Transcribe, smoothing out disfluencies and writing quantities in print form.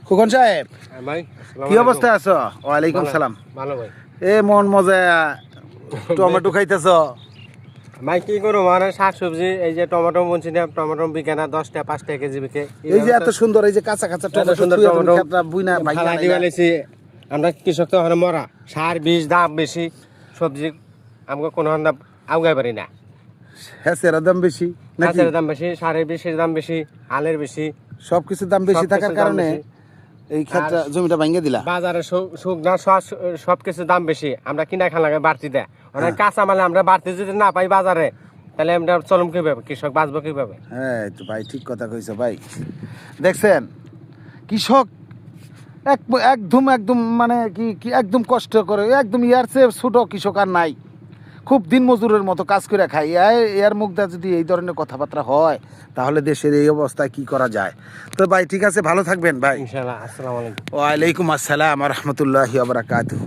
খোকন সাহেব ভাই কি অবস্থা আছো? ওয়ালাইকুম সালাম। ভালো ভাই। এ মন মজা টমেটো খাইতেছ? ভাই কি করবো মানে শাকসবজি এই যে টমেটো বুনছি না, টমেটো বিকে না 10 টাকা 5 টাকা কেজি বিকে। এই যে এত সুন্দর এই যে কাঁচা কাঁচা টমেটো সুন্দর থুয়ে তুমি টমেটো খেতটা বুইনা ভাইয়া ফালা নাইলা। দিবালেছি। আমরা কৃষক তো ওখানে মরা, সার বীজ দাম বেশি, সবজি আমাকে কোনো আউগাই পারি না। হ্যাঁ দাম বেশি নাকি? গাছের দাম বেশি, সারের বেশির দাম বেশি, আলের বেশি, সবকিছুর দাম বেশি থাকার সবকিছুর দাম কারণে বেশি। এই ক্ষেতটা জমিটা ভাঙিয়ে দিলা। বাজারে শুকনা সব কিছুর দাম বেশি, আমরা কিনা খান লাগে বাড়তি দেয়। অনেক কাঁচা মালে আমরা বাড়তি যদি না পাই বাজারে, তাহলে আমরা চলম কিভাবে, কৃষক বাঁচবো কিভাবে? হ্যাঁ তো ভাই ঠিক কথা কইছো ভাই। দেখছেন কৃষক একদম একদম মানে কি একদম কষ্ট করে, একদম ইয়ার চেয়ে ছোট কৃষক আর নাই। খুব দিন মজুরের মতো কাজ করে খাই। এর মুখটা যদি এই ধরনের কথাবার্তা হয় তাহলে দেশের এই অবস্থায় কি করা যায়? তো ভাই ঠিক আছে, ভালো থাকবেন ভাই। ইনশাআল্লাহ। আসসালামু আলাইকুম। ওয়ালাইকুম আসসালাম ওয়া রাহমাতুল্লাহি ওয়া বারাকাতুহু।